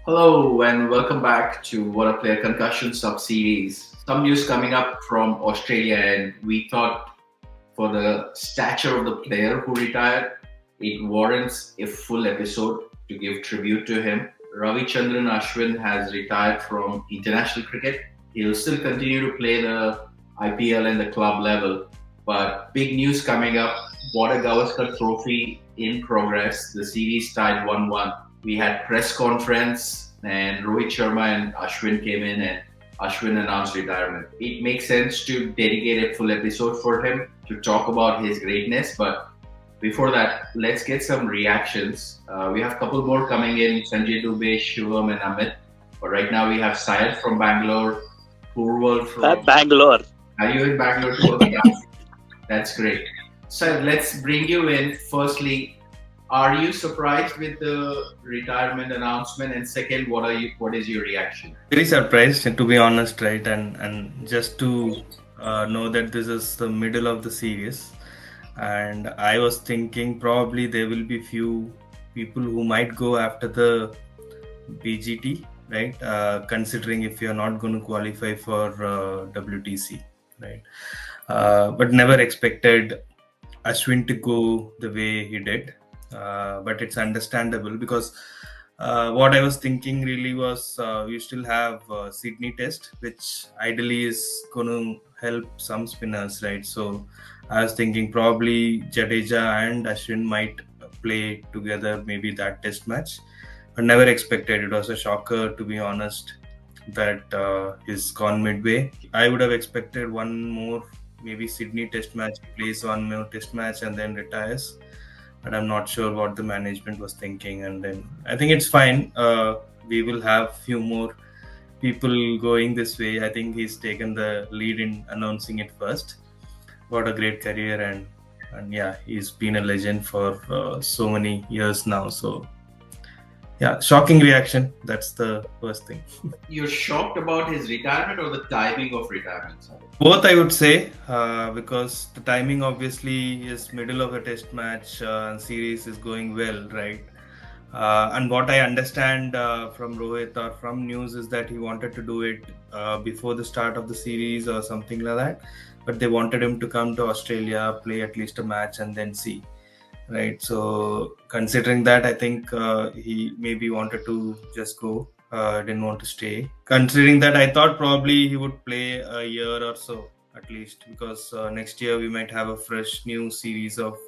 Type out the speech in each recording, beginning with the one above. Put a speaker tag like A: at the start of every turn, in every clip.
A: Hello and welcome back to Waadaplaya Concussion Sub Series. Some news coming up from Australia, and we thought for the stature of the player who retired, it warrants a full episode to give tribute to him. Ravichandran Ashwin has retired from international cricket. He'll still continue to play the IPL and the club level, but big news coming up. Border-Gavaskar Trophy in progress. The series tied 1-1. We had press conference and Rohit Sharma and Ashwin came in and Ashwin announced retirement. It makes sense to dedicate a full episode for him to talk about his greatness. But before that, let's get some reactions. We have a couple more coming in, Sanjay Dubey, Shivam and Amit. But right now we have Syed from Bangalore, Purval from...
B: Bangalore.
A: Are you in Bangalore too? Okay, that's great. So let's bring you in. Firstly, are you surprised with the retirement announcement? And second, what is your reaction?
C: Very surprised, to be honest, right? And just to know that this is the middle of the series, and I was thinking probably there will be few people who might go after the BGT, right? Considering if you're not going to qualify for WTC, right? But never expected Ashwin to go the way he did. But it's understandable because what I was thinking really was we still have Sydney Test, which ideally is going to help some spinners, right? So I was thinking probably Jadeja and Ashwin might play together, maybe that Test match, but never expected. It was a shocker, to be honest, that he's gone midway. I would have expected one more, maybe Sydney Test match, he plays one more Test match and then retires. But I'm not sure what the management was thinking. And then I think it's fine. We will have few more people going this way. I think he's taken the lead in announcing it first. What a great career, and yeah, he's been a legend for so many years now. So yeah, shocking reaction. That's the first thing.
A: You're shocked about his retirement or the timing of retirement?
C: Both, I would say, because the timing obviously is middle of a test match and series is going well, right? And what I understand from Rohit or from news is that he wanted to do it before the start of the series or something like that. But they wanted him to come to Australia, play at least a match and then see, right? So considering that, I think he maybe wanted to just go. Didn't want to stay. Considering that, I thought probably he would play a year or so at least, because next year we might have a fresh new series of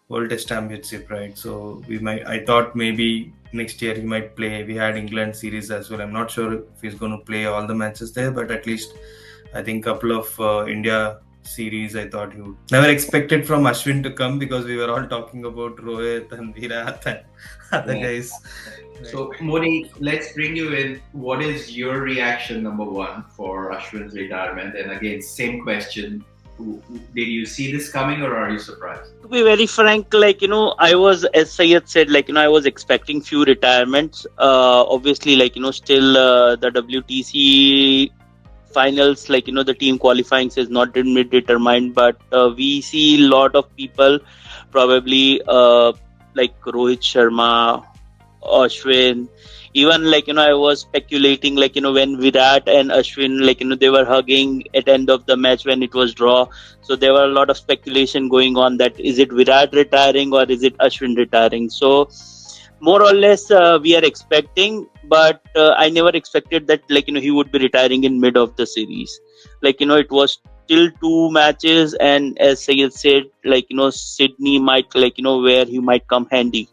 C: World Test Championship, right? So I thought maybe next year he might play. We had England series as well. I'm not sure if he's going to play all the matches there, but at least I think couple of India series I thought he would. Never expected from Ashwin to come because we were all talking about Rohit and Virat and other guys.
A: So Modi, let's bring you in. What is your reaction, number one, for Ashwin's retirement? And again, same question. Did you see this coming or are you surprised?
B: To be very frank, I was, as Syed said, I was expecting few retirements. Obviously, still the WTC finals, the team qualifying is not determined, but we see a lot of people, probably like Rohit Sharma, Ashwin, even I was speculating when Virat and Ashwin they were hugging at end of the match when it was draw. So there were a lot of speculation going on that is it Virat retiring or is it Ashwin retiring. So more or less we are expecting, but I never expected that he would be retiring in mid of the series. It was still two matches, and as Sayed said, Sydney might where he might come handy.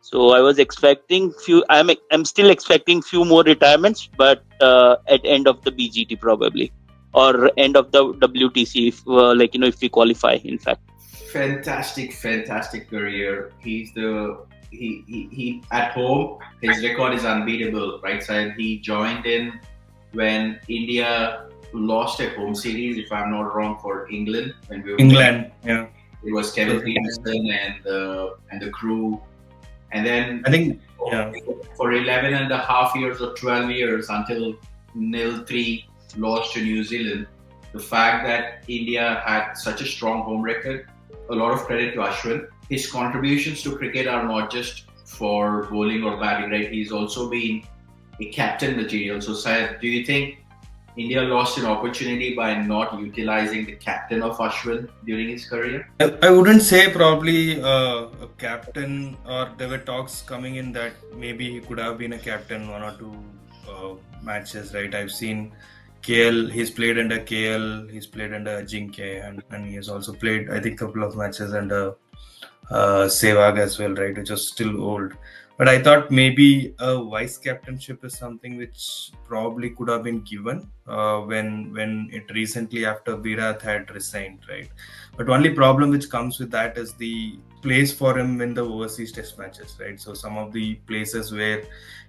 B: So I was expecting few. I'm still expecting few more retirements, but at end of the BGT probably, or end of the WTC if if we qualify. In fact,
A: fantastic career. He at home. His record is unbeatable, right side. He joined in when India lost a home series, if I'm not wrong, for England when we were
C: England. Yeah,
A: it was Kevin Peterson and the crew. And then
C: I think
A: for 11 and a half years or 12 years until 0-3 lost to New Zealand, the fact that India had such a strong home record, a lot of credit to Ashwin. His contributions to cricket are not just for bowling or batting, right? He's also been a captain material. So, Syed, do you think India lost an opportunity by not utilizing the captain of Ashwin during his career?
C: I wouldn't say probably a captain, or there were talks coming in that maybe he could have been a captain one or two matches, right? I've seen KL, he's played under KL, he's played under Ajinkya, and he has also played, I think, a couple of matches under Sehwag as well, right? Which was still old. But I thought maybe a vice captainship is something which probably could have been given when it recently after Virat had resigned, right? But only problem which comes with that is the place for him in the overseas test matches, right? So some of the places where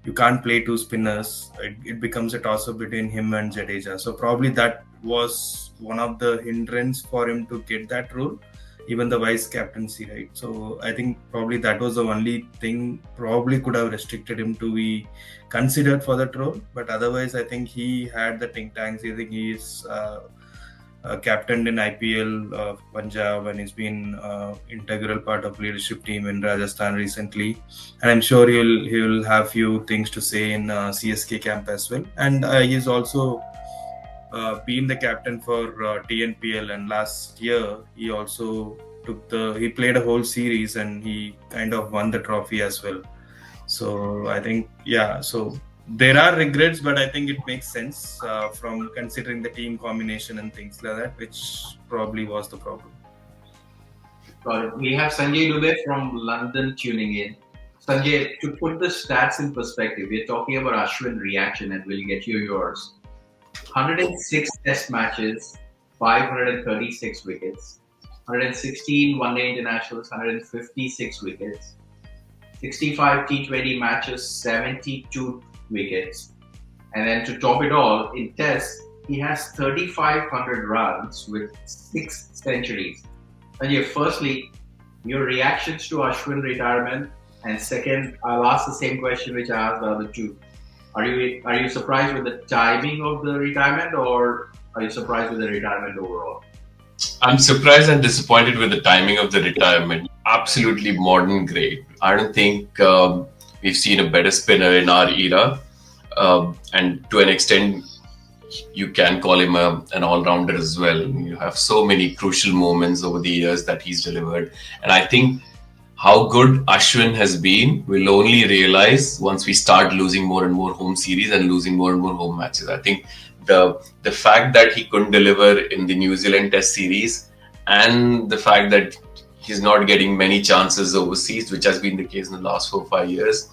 C: you can't play two spinners, it becomes a toss-up between him and Jadeja. So probably that was one of the hindrance for him to get that role, even the vice captaincy, right? So I think probably that was the only thing probably could have restricted him to be considered for that role. But otherwise, I think he had the think tanks. I think he is captained in IPL of Punjab, and he's been integral part of leadership team in Rajasthan recently. And I'm sure he'll have few things to say in CSK camp as well. And he's also been the captain for TNPL, and last year he also he played a whole series and he kind of won the trophy as well. So I think, yeah, so there are regrets, but I think it makes sense from considering the team combination and things like that, which probably was the problem.
A: We have Sanjay Dubey from London tuning in. Sanjay, to put the stats in perspective, we're talking about Ashwin reaction, and we'll get you yours. 106 test matches, 536 wickets, 116 one-day internationals, 156 wickets, 65 T20 matches, 72 wickets. And then to top it all, in tests, he has 3,500 runs with 6 centuries. And firstly, your reactions to Ashwin retirement, and second, I'll ask the same question which I asked the other two. Are you surprised with the timing of the retirement, or are you surprised with the retirement overall?
D: I'm surprised and disappointed with the timing of the retirement. Absolutely modern grade. I don't think we've seen a better spinner in our era. And to an extent, you can call him an all-rounder as well. You have so many crucial moments over the years that he's delivered. And I think how good Ashwin has been, we'll only realize once we start losing more and more home series and losing more and more home matches. I think the fact that he couldn't deliver in the New Zealand Test series, and the fact that he's not getting many chances overseas, which has been the case in the last 4 or 5 years,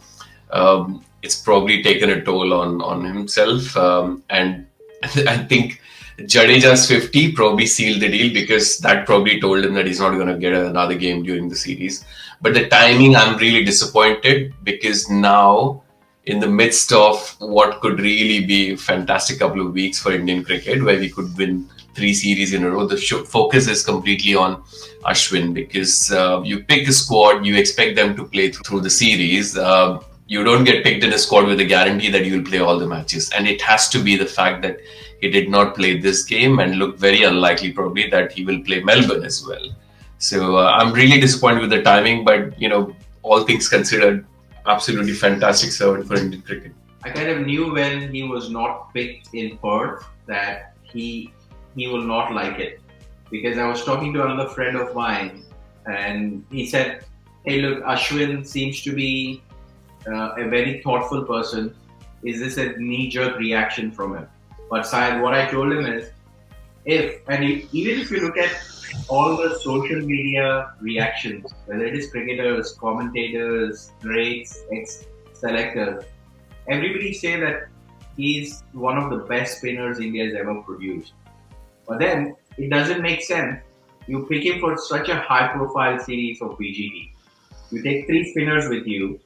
D: it's probably taken a toll on himself. And I think Jadeja's 50 probably sealed the deal, because that probably told him that he's not going to get another game during the series. But the timing, I'm really disappointed, because now, in the midst of what could really be a fantastic couple of weeks for Indian cricket, where we could win 3 series in a row, the focus is completely on Ashwin, because you pick a squad, you expect them to play through the series. You don't get picked in a squad with a guarantee that you will play all the matches. And it has to be the fact that he did not play this game, and look very unlikely probably that he will play Melbourne as well. So I'm really disappointed with the timing, but all things considered, absolutely fantastic servant for Indian cricket.
A: I kind of knew when he was not picked in Perth that he will not like it, because I was talking to another friend of mine, and he said, "Hey, look, Ashwin seems to be a very thoughtful person. Is this a knee-jerk reaction from him?" But Syed, what I told him is, even if you look at all the social media reactions, whether it is cricketers, commentators, greats, ex-selectors, everybody say that he's one of the best spinners India has ever produced. But then it doesn't make sense. You pick him for such a high-profile series of BGT. You take 3 spinners with you.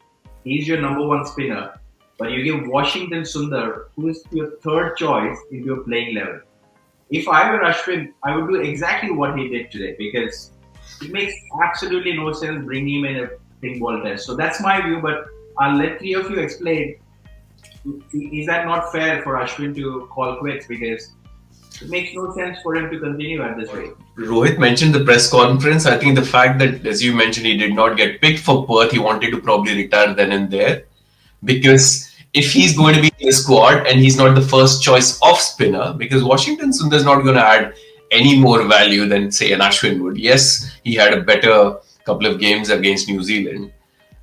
A: He's your number 1 spinner. But you give Washington Sundar, who is your 3rd choice, into your playing 11. If I were Ashwin, I would do exactly what he did today, because it makes absolutely no sense bringing him in a pink ball test. So that's my view, but I'll let 3 of you explain. Is that not fair for Ashwin to call quits? Because It makes no sense for him to continue at this rate.
D: Rohit mentioned the press conference. I think the fact that, as you mentioned, he did not get picked for Perth, he wanted to probably retire then and there. Because if he's going to be in the squad and he's not the first choice off spinner, because Washington Sundar's not going to add any more value than, say, an Ashwin would. Yes, he had a better couple of games against New Zealand.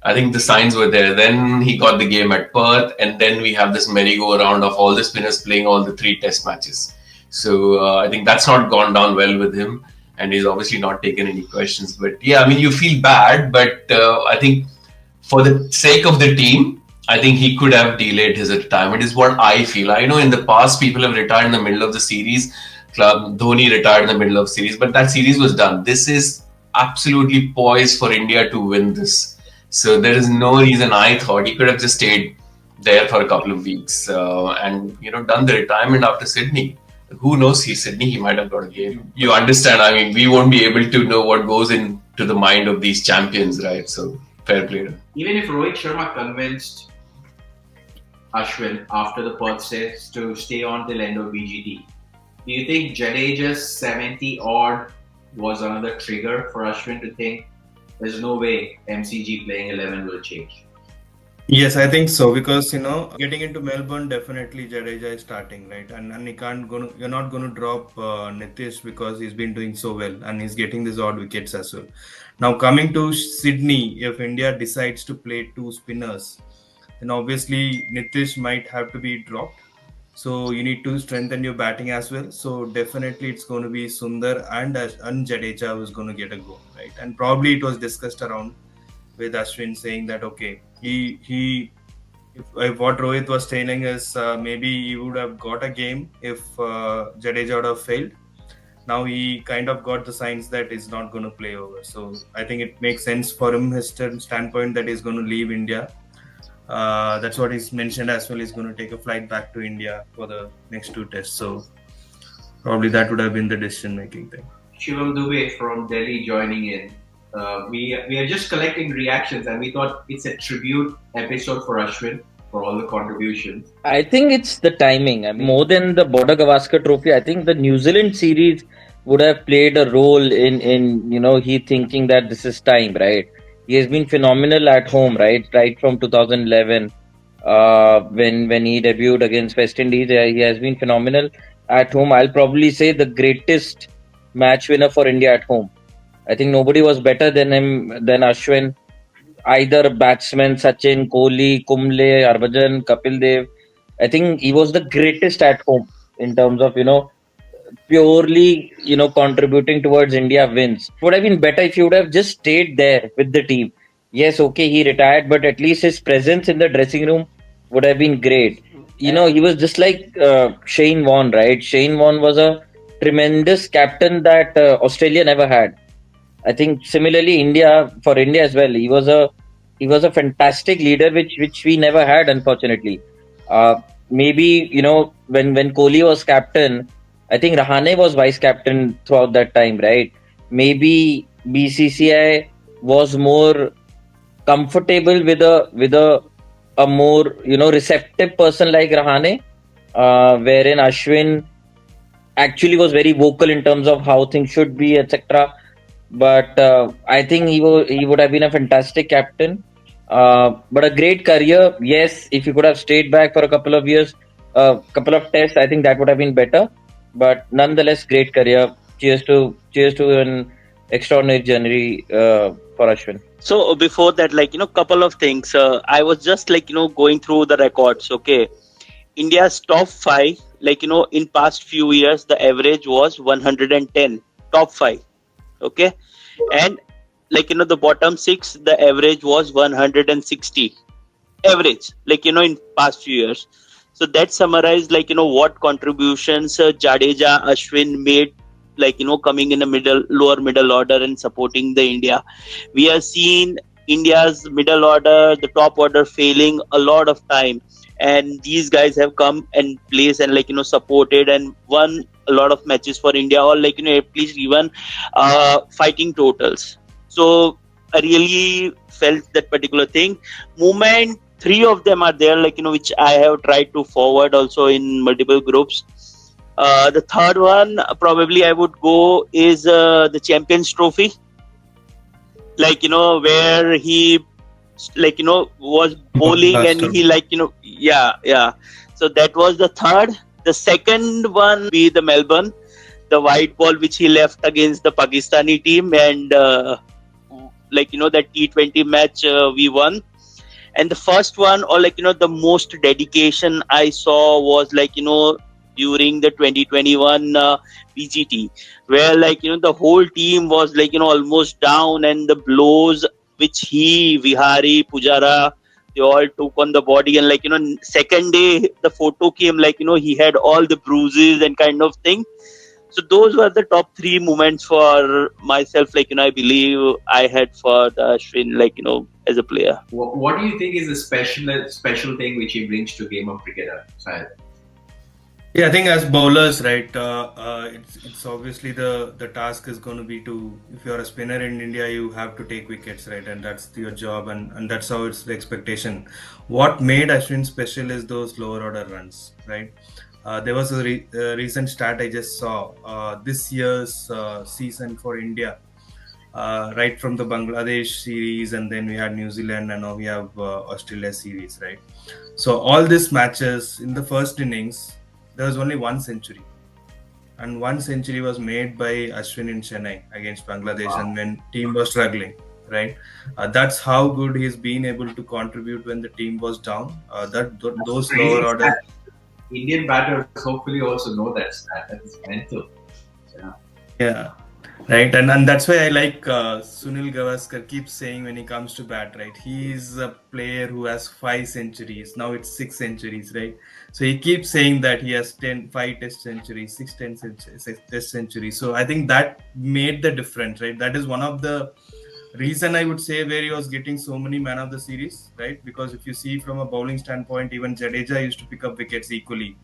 D: I think the signs were there. Then he got the game at Perth, and then we have this merry-go-round of all the spinners playing all the 3 test matches. So I think that's not gone down well with him, and he's obviously not taken any questions. But yeah, I mean, you feel bad, but I think for the sake of the team, I think he could have delayed his retirement, is what I feel. I know in the past people have retired in the middle of the series. Dhoni retired in the middle of the series, but that series was done. This is absolutely poised for India to win this. So there is no reason I thought he could have just stayed there for a couple of weeks and done the retirement after Sydney. Who knows? Sydney, he might have got a game. You understand? I mean, we won't be able to know what goes into the mind of these champions, right? So fair play to him.
A: Even if Rohit Sharma convinced Ashwin after the Perth test to stay on till end of BGT, do you think Jadeja's 70 odd was another trigger for Ashwin to think there's no way MCG playing 11 will change?
C: Yes, I think so, because getting into Melbourne, definitely Jadeja is starting, right? And you're not going to drop Nitish because he's been doing so well and he's getting these odd wickets as well. Now coming to Sydney, if India decides to play 2 spinners, then obviously Nitish might have to be dropped. So you need to strengthen your batting as well. So definitely it's going to be Sundar and Jadeja who's going to get a go, right? And probably it was discussed around with Ashwin saying that, okay, if what Rohit was saying is maybe he would have got a game if Jadeja would have failed. Now he kind of got the signs that he's not going to play over. So I think it makes sense for him, his standpoint, that he's going to leave India. That's what he's mentioned as well. He's going to take a flight back to India for the next 2 tests. So probably that would have been the decision-making thing.
A: Shivam Dubey from Delhi joining in. We are just collecting reactions, and we thought it's a tribute episode for Ashwin for all the contributions.
E: I think it's the timing. I mean, more than the Border-Gavaskar trophy, I think the New Zealand series would have played a role in he thinking that this is time, right? He has been phenomenal at home, right from 2011 when he debuted against West Indies. He has been phenomenal at home. I'll probably say the greatest match winner for India at home. I think nobody was better than him, than Ashwin. Either batsmen, Sachin, Kohli, Kumble, Harbhajan, Kapil Dev. I think he was the greatest at home in terms of, purely, contributing towards India wins. It would have been better if he would have just stayed there with the team. Yes, okay, he retired, but at least his presence in the dressing room would have been great. He was just like Shane Warne, right? Shane Warne was a tremendous captain that Australia never had. I think similarly for India as well, he was a fantastic leader which we never had, unfortunately. Maybe when Kohli was captain, I think Rahane was vice captain throughout that time, right? Maybe BCCI was more comfortable with a more receptive person like Rahane, wherein Ashwin actually was very vocal in terms of how things should be, etc. But I think he would have been a fantastic captain. But a great career. Yes, if he could have stayed back for a couple of years, couple of tests, I think that would have been better. But nonetheless, great career. Cheers to an extraordinary journey for Ashwin.
B: So before that, couple of things. I was just going through the records. Okay, India's top 5, in past few years, the average was 110. Top 5. Okay, and the bottom 6, the average was 160 average, in past few years. So that summarized what contributions Jadeja, Ashwin made, coming in the lower middle order and supporting the India. We have seen India's middle order, the top order failing a lot of time, and these guys have come and placed and supported and won a lot of matches for India, or at least even fighting totals. So I really felt that particular thing. Moment 3 of them are there, which I have tried to forward also in multiple groups. The third one, probably I would go is the Champions Trophy. Like, where he, was bowling and he, yeah. So that was the third. The second one be the Melbourne, the white ball which he left against the Pakistani team, and that T20 match we won. And the first one, or the most dedication I saw was during the 2021 BGT, where the whole team was almost down, and the blows which he, Vihari, Pujara, they all took on the body, and second day the photo came, he had all the bruises and kind of thing. So those were the top three moments for myself. I believe I had for the Ashwin, as a player.
A: What do you think is the special thing which he brings to game of cricket, Sahil?
C: Yeah, I think as bowlers, right, it's obviously the task is going to be to, if you're a spinner in India, you have to take wickets, right, and that's your job, and that's how it's the expectation. What made Ashwin special is those lower order runs, right? There was a recent stat I just saw. This year's season for India, right from the Bangladesh series, and then we had New Zealand, and now we have Australia series, right? So all these matches in the first innings, there was only one century, and one century was made by Ashwin in Chennai against Bangladesh. Wow. And when team was struggling, right? That's how good he's been able to contribute when the team was down. Those lower order.
A: Indian batters hopefully also know that stat. That is mental.
C: Yeah. Right, and that's why I like Sunil Gavaskar keeps saying when he comes to bat, right? He's a player who has 5 centuries. Now it's 6 centuries, right? So he keeps saying that he has 5 test centuries, 6 test centuries. So I think that made the difference, right? That is one of the reason I would say where he was getting so many man of the series, right? Because if you see from a bowling standpoint, even Jadeja used to pick up wickets equally.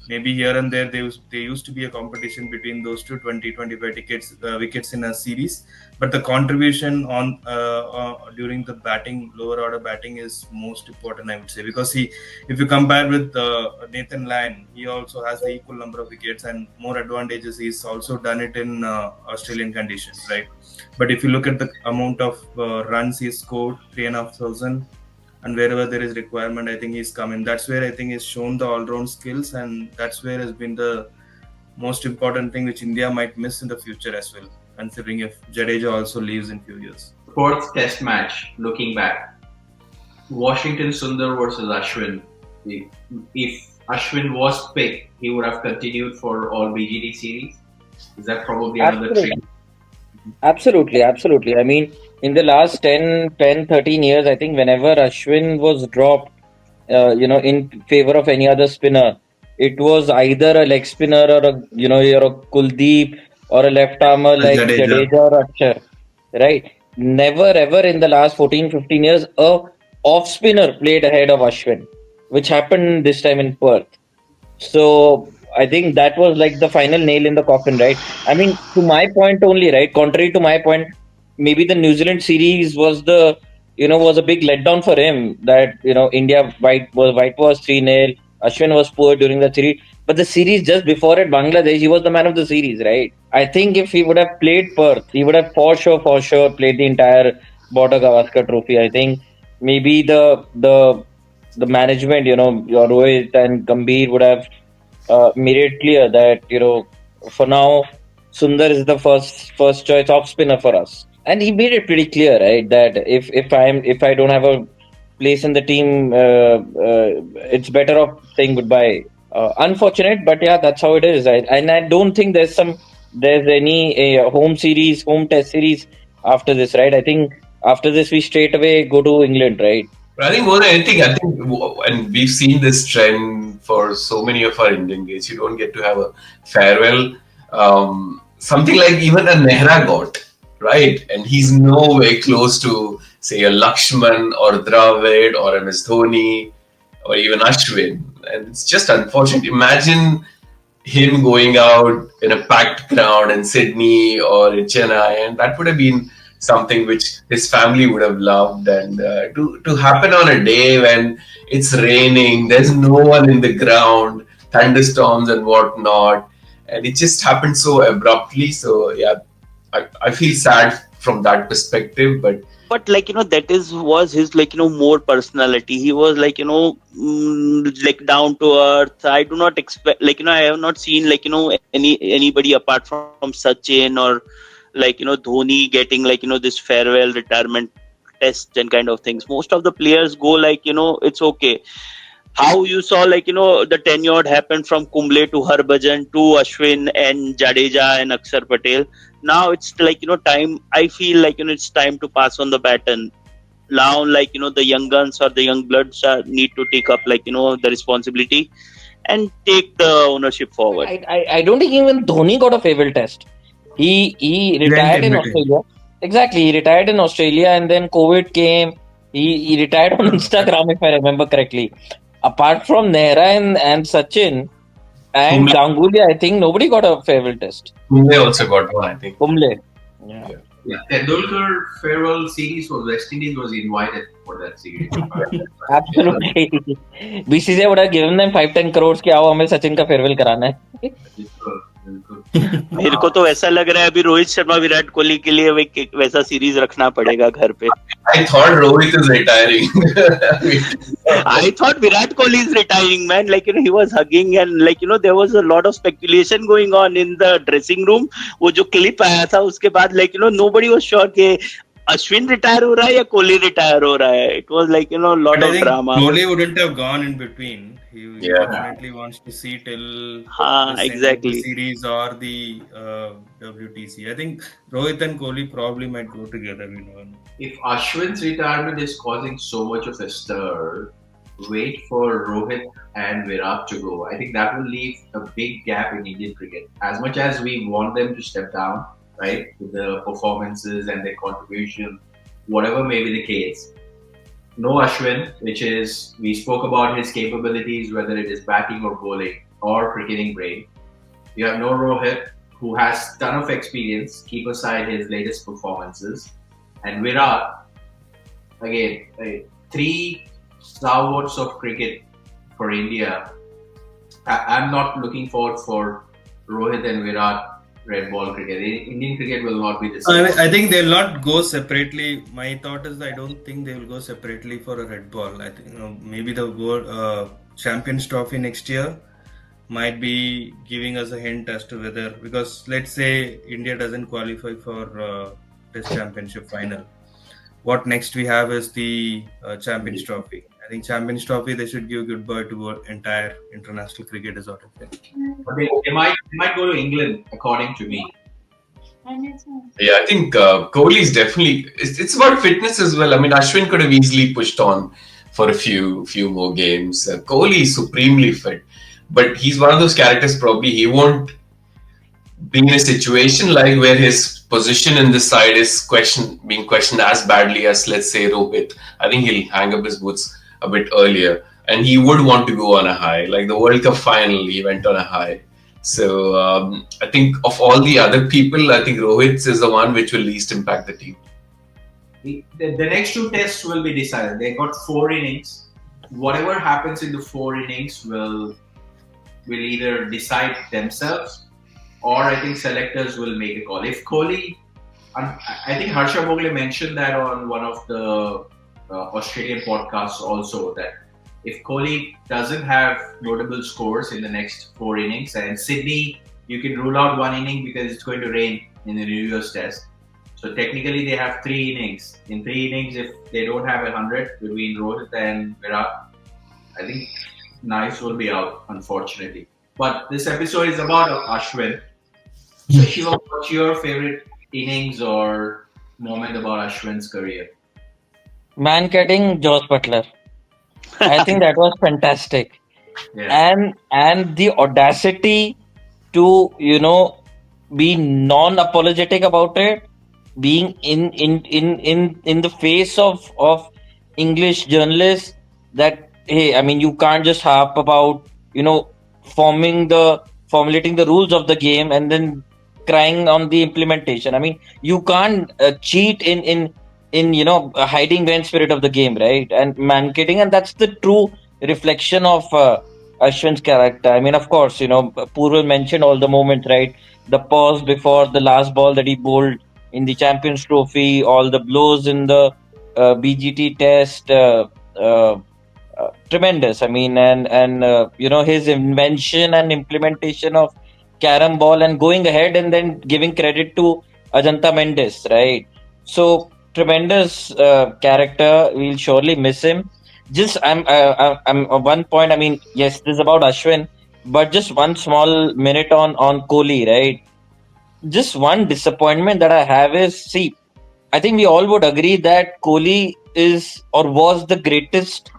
C: Maybe here and there, there used to be a competition between those two, 20-25 wickets in a series. But the contribution on during the batting, lower order batting is most important, I would say. Because if you compare with Nathan Lyon, he also has the equal number of wickets and more advantages. He's also done it in Australian conditions, right? But if you look at the amount of runs he scored, 3,500, and wherever there is requirement, I think he's come in. That's where I think he's shown the all-round skills, and that's where has been the most important thing which India might miss in the future as well, considering if Jadeja also leaves in few years.
A: Fourth test match, looking back, Washington Sundar versus Ashwin. If Ashwin was picked, he would have continued for all BGT series. Is that probably another trade?
E: Absolutely. I mean, in the last 10, 13 years, I think whenever Ashwin was dropped, in favor of any other spinner, it was either a leg spinner or you're a Kuldeep or a left armer like Jadeja or Akshar, right? Never ever in the last 14, 15 years, a off spinner played ahead of Ashwin, which happened this time in Perth. So I think that was like the final nail in the coffin, right? I mean, to my point only, right? Contrary to my point, maybe the New Zealand series was was a big letdown for him. That India white was 3-0. Ashwin was poor during the series, but the series just before it, Bangladesh, he was the man of the series, right? I think if he would have played Perth, he would have for sure played the entire Border-Gavaskar trophy. I think maybe the management, your Rohit and Gambhir would have made it clear that for now Sundar is the first choice off spinner for us, and he made it pretty clear, right, that if I don't have a place in the team, it's better off saying goodbye. Unfortunate, but yeah, that's how it is. And I don't think there's any home test series after this, right? I think after this we straight away go to England, right?
D: But I think more than anything, and we've seen this trend for so many of our Indian guys, you don't get to have a farewell. Something like even a Nehra got, right? And he's nowhere close to, say, a Lakshman or Dravid or MS Dhoni or even Ashwin. And it's just unfortunate. Imagine him going out in a packed ground in Sydney or in Chennai, and that would have been something which his family would have loved. And to happen on a day when it's raining, there's no one in the ground, thunderstorms and whatnot, and it just happened so abruptly. So yeah, I feel sad from that perspective, but
B: But that is was his more personality. He was like down to earth. I do not expect I have not seen anybody apart from Sachin or Dhoni getting this farewell retirement test and kind of things. Most of the players go it's okay. How you saw the tenure happened from Kumble to Harbhajan to Ashwin and Jadeja and Akshar Patel. Now it's time. I feel it's time to pass on the baton. Now the young guns or the young bloods need to take up the responsibility and take the ownership forward.
E: I don't think even Dhoni got a farewell test. He
C: He went
E: retired
C: in
E: in
C: between.
E: Australia. Exactly, he retired in Australia, and then COVID came. He retired on Instagram, if I remember correctly. Apart from Nehra and Sachin and
D: Kumble,
E: Ganguly, I think nobody got a farewell test.
D: Kumble also got one, I think.
E: Kumble. Yeah.
A: Yeah, Tendulkar farewell series was West Indies was invited for that series.
E: Absolutely. BCCI would have given them 5-10 crores कि आओ हमें सचिन का farewell कराना है.
B: मेरे को तो ऐसा लग रहा है अभी रोहित शर्मा विराट कोहली के लिए वैसा सीरीज रखना पड़ेगा घर पे.
D: I thought Rohit is retiring.
B: I thought Virat Kohli is retiring, man. He was hugging and there was a lot of speculation going on in the dressing room. वो जो clip आया था उसके बाद nobody was sure कि Ashwin retire हो रहा है या कोहली retire हो रहा है. It was lot
C: But I
B: of
C: think
B: drama.
C: Kohli wouldn't have gone in between. He
D: Yeah.
C: definitely wants to see till
B: हाँ,
C: this end of
B: exactly.
C: the series or the WTC. I think Rohit and Kohli probably might go together. We don't know.
A: If Ashwin's retirement is causing so much of a stir, wait for Rohit and Virat to go. I think that will leave a big gap in Indian cricket. As much as we want them to step down, right, with the performances and their contribution, whatever may be the case. No Ashwin, which is, we spoke about his capabilities, whether it is batting or bowling or cricketing brain. You have no Rohit, who has ton of experience, keep aside his latest performances. And Virat, again, three stalwarts of cricket for India. I'm not looking forward for Rohit and Virat red ball cricket. Indian cricket will not be the same.
C: I think they'll not go separately. My thought is I don't think they will go separately for a red ball. I think maybe the World Champions Trophy next year might be giving us a hint as to whether, because let's say India doesn't qualify for Test Championship final. What next we have is the Champions Trophy. I think Champions Trophy they should give goodbye to entire international cricket is out of it.
A: But they might go to England, according to me.
D: Yeah, I think Kohli is definitely. It's about fitness as well. I mean, Ashwin could have easily pushed on for a few more games. Kohli is supremely fit, but he's one of those characters. Probably he won't be in a situation like where his position in the side is being questioned as badly as, let's say, Rohit. I think he'll hang up his boots a bit earlier, and he would want to go on a high. Like the World Cup final, he went on a high. So I think of all the other people, I think Rohit is the one which will least impact the team.
A: The next two tests will be decided. They got 4 innings. Whatever happens in the 4 innings will either decide themselves, or I think selectors will make a call. If Kohli, I think Harsha Bhogle mentioned that on one of the Australian podcasts also, that if Kohli doesn't have notable scores in the next 4 innings, and Sydney, you can rule out 1 inning because it's going to rain in the New Year's test. So technically they have 3 innings. In 3 innings, if they don't have 100 between Rohit and Virat, I think Knives will be out, unfortunately. But this episode is about Ashwin. So Shiva, what's your favorite innings or moment about Ashwin's career?
E: Man cutting Josh Butler. I think that was fantastic.
A: Yeah.
E: And the audacity to be non-apologetic about it, being in the face of English journalists, that hey, I mean, you can't just harp about formulating the rules of the game and then crying on the implementation. I mean, you can't cheat in a hiding behind spirit of the game, right? And man kidding, and that's the true reflection of Ashwin's character. I mean, of course, Purval mentioned all the moments, right? The pause before the last ball that he bowled in the Champions Trophy, all the blows in the BGT test, tremendous. I mean, and his invention and implementation of carom ball and going ahead and then giving credit to Ajanta Mendes, right? So tremendous character. We'll surely miss him. Just I'm one point. I mean, yes, this is about Ashwin, but just one small minute on Kohli, right? Just one disappointment that I have is, see, I think we all would agree that Kohli is or was the greatest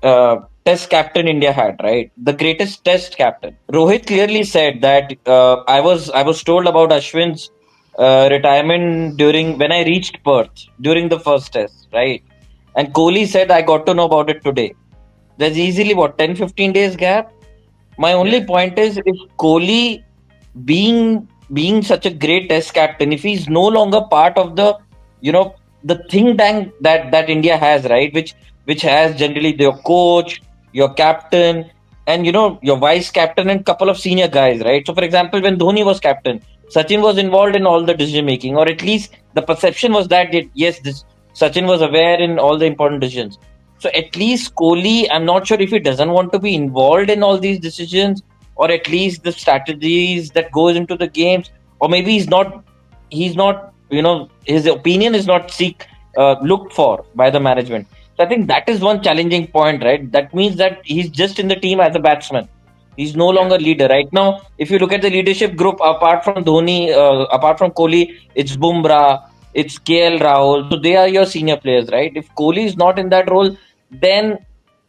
E: test captain India had, right? The greatest test captain. Rohit clearly said that I was told about Ashwin's retirement during when I reached Perth during the first test, right? And Kohli said I got to know about it today. There's easily what 10-15 days gap. My only point is if Kohli being such a great test captain, if he's no longer part of the you know the think tank that India has, right, which has generally your coach, your captain, and your vice captain and couple of senior guys, right? So for example, when Dhoni was captain, Sachin was involved in all the decision making, or at least the perception was that yes, this Sachin was aware in all the important decisions. So at least Kohli, I'm not sure if he doesn't want to be involved in all these decisions, or at least the strategies that goes into the games, or maybe he's not his opinion is not looked for by the management. So I think that is one challenging point, right? That means that he's just in the team as a batsman. He's no
A: Yeah.
E: longer leader right now. If you look at the leadership group, apart from Dhoni, apart from Kohli, it's Bumrah, it's KL Rahul, so they are your senior players, right? If Kohli is not in that role, then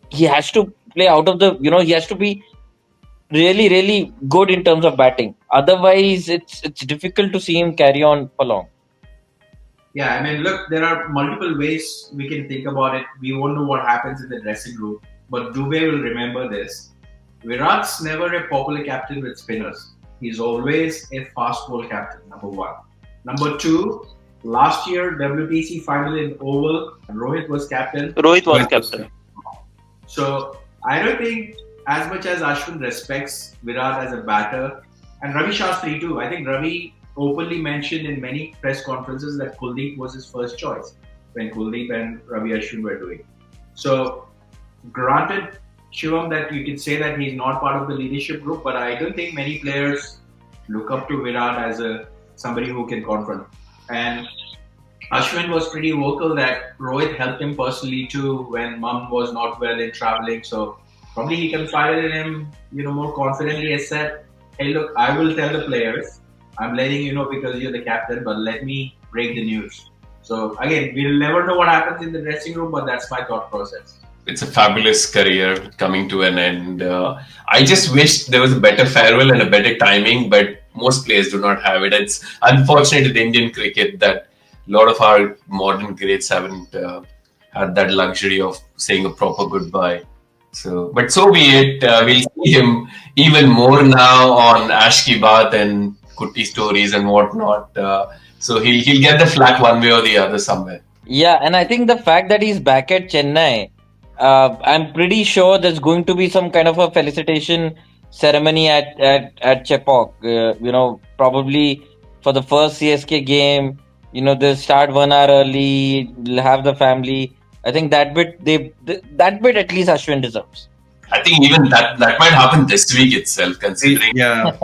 E: he has to play out of the he has to be really, really good in terms of batting. Otherwise, it's difficult to see him carry on for long.
A: Yeah, I mean, look, there are multiple ways we can think about it. We won't know what happens in the dressing room, but Dubey will remember this. Virat's never a popular captain with spinners. He's always a fast ball captain, number one. Number two, last year WTC final in Oval, Rohit was captain.
B: Rohit was
C: Right.
B: captain.
A: So I don't think as much as Ashwin respects Virat as a batter, and Ravi Shastri too. I think Ravi openly mentioned in many press conferences that Kuldeep was his first choice when Kuldeep and Ravi Ashwin were doing. So granted, Shivam, that you can say that he's not part of the leadership group, but I don't think many players look up to Virat as a somebody who can confront. And Ashwin was pretty vocal that Rohit helped him personally too when mum was not well in traveling. So probably he confided in him, more confidently and said, hey, look, I will tell the players. I'm letting you know because you're the captain, but let me break the news. So again, we'll never know what happens in the dressing room, but that's my thought process.
D: It's a fabulous career coming to an end. I just wish there was a better farewell and a better timing, but most players do not have it. It's unfortunate in Indian cricket that a lot of our modern greats haven't had that luxury of saying a proper goodbye. So, but so be it. We'll see him even more now on Ash Ki Baat and Kutti stories and whatnot. So he'll get the flack one way or the other somewhere.
E: Yeah, and I think the fact that he's back at Chennai, I'm pretty sure there's going to be some kind of a felicitation ceremony at Chepauk. Probably for the first CSK game. They start 1 hour early. Have the family. I think that bit at least Ashwin deserves.
D: I think even that might happen this week itself, considering
C: Yeah.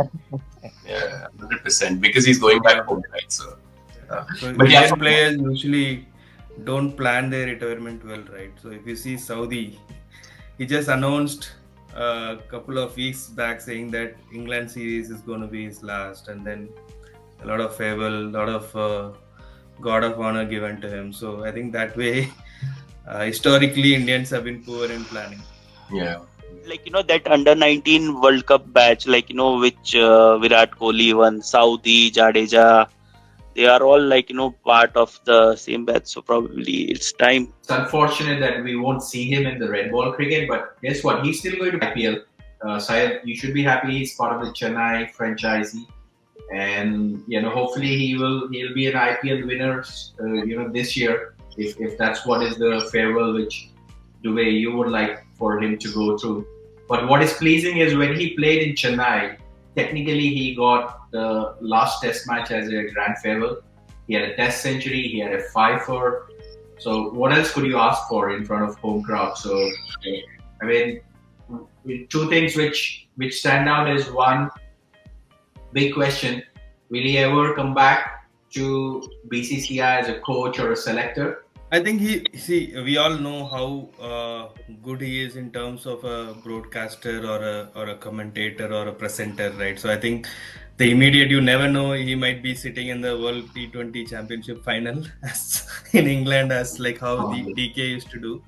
D: 100% because he's going back home, right? So,
C: So
D: but yeah,
C: Indian players usually don't plan their retirement well, right? So if you see Saudi, he just announced a couple of weeks back saying that England series is going to be his last, and then a lot of farewell, a lot of God of honor given to him. So I think that way, historically, Indians have been poor in planning.
D: yeah.
B: Like that under 19 World Cup batch, which Virat Kohli won, Saudi, Jadeja, they are all part of the same batch. So probably it's time.
A: It's unfortunate that we won't see him in the red ball cricket, but guess what? He's still going to IPL. Syed, you should be happy. He's part of the Chennai franchisee, and hopefully he'll be an IPL winner. This year, if that's what is the farewell which Dubey you would like for him to go through. But what is pleasing is when he played in Chennai, technically he got the last test match as a grand farewell. He had a test century, he had a fifer. So what else could you ask for in front of home crowd? So I mean, two things which stand out is one, big question: will he ever come back to BCCI as a coach or a selector?
C: I think we all know how good he is in terms of a broadcaster or a commentator or a presenter, right? So I think the immediate, you never know, he might be sitting in the World T20 Championship final as in England, as like how the DK used to do.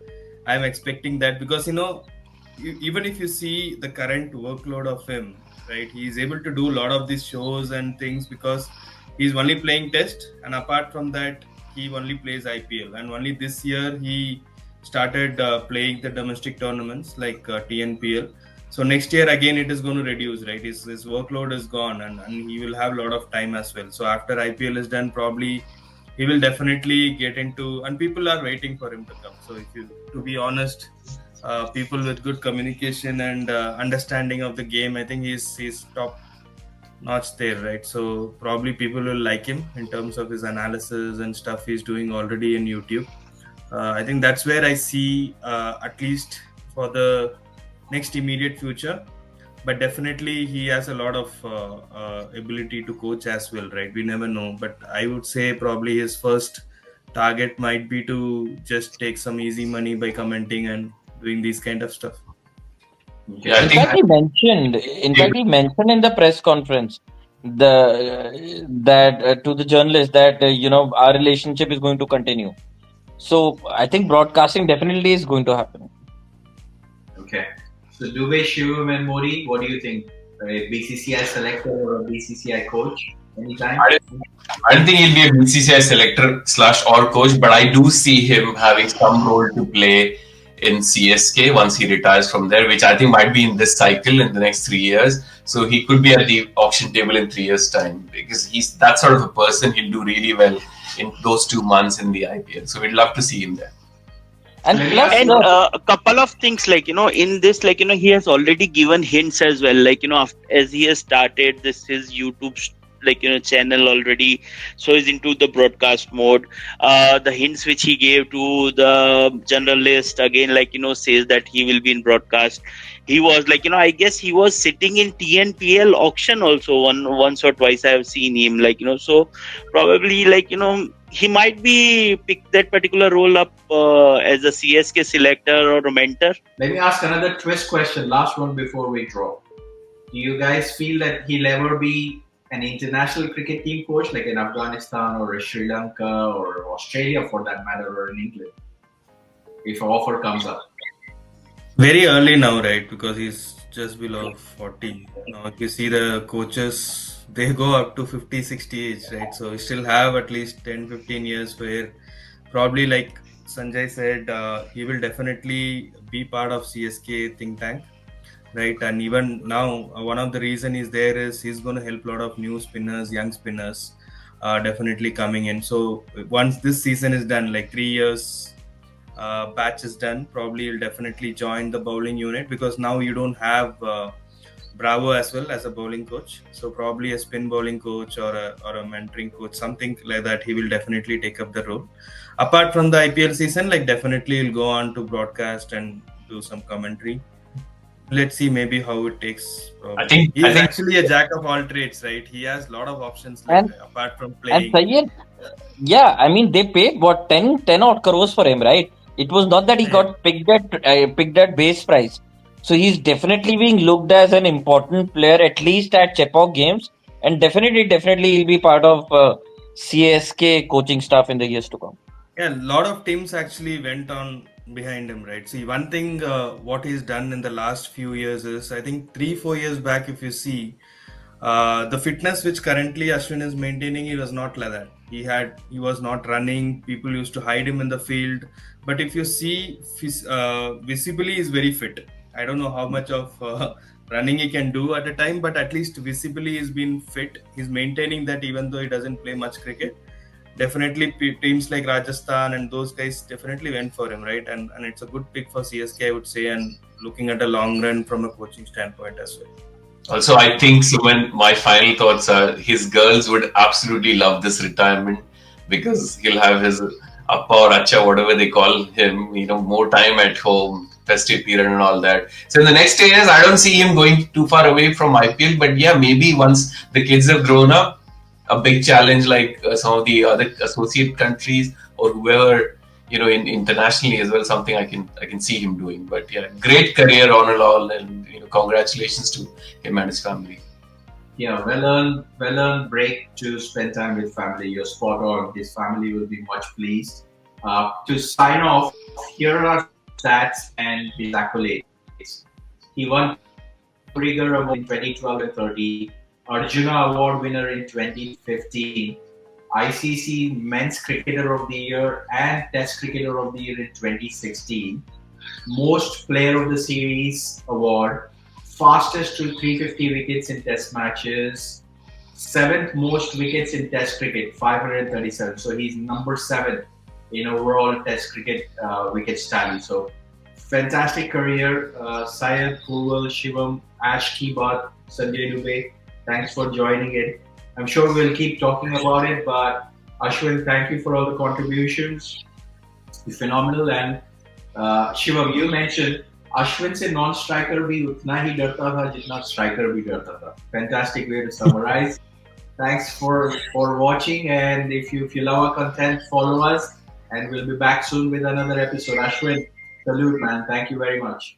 C: I'm expecting that because even if you see the current workload of him, right, he's able to do a lot of these shows and things because he's only playing test, and apart from that he only plays IPL, and only this year he started playing the domestic tournaments like TNPL. So next year again it is going to reduce, right? His workload is gone, and he will have a lot of time as well. So after IPL is done, probably he will definitely get into, and people are waiting for him to come. So to be honest, people with good communication and understanding of the game, I think he's top notch there, right? So probably people will like him in terms of his analysis and stuff he's doing already in YouTube. I think that's where I see at least for the next immediate future. But definitely he has a lot of ability to coach as well, right? We never know. But I would say probably his first target might be to just take some easy money by commenting and doing these kind of stuff.
D: Yeah,
E: In fact, he mentioned in the press conference that to the journalist that our relationship is going to continue. So I think broadcasting definitely is going to happen.
A: Okay. So Dubey, Shivam and Modi, what do you think? A BCCI selector or a BCCI coach? Anytime?
D: I don't think he'll be a BCCI selector / or coach, but I do see him having some role to play in CSK once he retires from there, which I think might be in this cycle in the next 3 years. So he could be at the auction table in 3 years' time because he's that sort of a person. He'll do really well in those 2 months in the IPL. So we'd love to see him there.
E: And plus,
B: a couple of things in this, he has already given hints as well, as he has started his YouTube channel already, so he's into the broadcast mode. The hints which he gave to the journalist again, says that he will be in broadcast. He was I guess he was sitting in TNPL auction also once or twice I have seen him, so probably he might be pick that particular role up as a CSK selector or a mentor.
A: Let me ask another twist question, last one before we draw. Do you guys feel that he'll ever be an international cricket team coach, like in Afghanistan or Sri Lanka or Australia for that matter, or in England, if an offer comes up?
C: Very early now, right? Because he's just below 40. Now, if you see the coaches, they go up to 50, 60 age, right? So we still have at least 10, 15 years where probably like Sanjay said, he will definitely be part of CSK think tank, right? And even now, one of the reason is there is he's going to help a lot of new spinners, young spinners, definitely coming in. So once this season is done, like 3 years batch is done, probably he'll definitely join the bowling unit because now you don't have Bravo as well as a bowling coach. So probably a spin bowling coach or a mentoring coach, something like that. He will definitely take up the role. Apart from the IPL season, definitely he'll go on to broadcast and do some commentary. Let's see maybe how it takes. I think he's actually a jack of all trades, right? He has a lot of options apart from playing.
E: And Syed, yeah, I mean they paid what 10 odd crores for him, right? It was not that he got picked at base price. So he's definitely being looked as an important player, at least at Chepauk games, and definitely he'll be part of CSK coaching staff in the years to come.
C: Yeah, a lot of teams actually went on behind him, right? See, one thing what he's done in the last few years is, I think 3-4 years back, if you see, the fitness which currently Ashwin is maintaining, he was not like that. He was not running. People used to hide him in the field. But if you see, visibly he's very fit. I don't know how much of running he can do at a time, but at least visibly he's been fit. He's maintaining that even though he doesn't play much cricket. definitely teams like Rajasthan and those guys definitely went for him, right? And it's a good pick for CSK, I would say, and looking at a long run from a coaching standpoint as well.
D: Also, I think, Suman, my final thoughts are his girls would absolutely love this retirement because he'll have his appa or acha, whatever they call him, more time at home, festive period and all that. So in the next 10 years, I don't see him going too far away from IPL, but yeah, maybe once the kids have grown up, a big challenge like some of the other associate countries or whoever, internationally as well, something I can see him doing. But yeah, great career on and all, and congratulations to him and his family.
A: Yeah, well earned break to spend time with family. You're spot on. His family will be much pleased. To sign off, here are stats and his accolades. He won Rigor Award in 2012 and 13, Arjuna Award winner in 2015, ICC Men's Cricketer of the Year and Test Cricketer of the Year in 2016, Most Player of the Series award, fastest to 350 wickets in Test matches, 7th most wickets in Test cricket, 537. So he's number 7 in overall Test cricket wickets tally. So fantastic career, Syed, Purval, Shivam, Ash Kibat, Sanjay Dubey. Thanks for joining it. I'm sure we'll keep talking about it, but Ashwin, thank you for all the contributions. You're phenomenal. And Shivam, you mentioned Ashwin से non-striker भी उतना ही डरता था जितना striker भी डरता था. Fantastic way to summarize. Thanks for watching, and if you love our content, follow us, and we'll be back soon with another episode. Ashwin, salute, man. Thank you very much.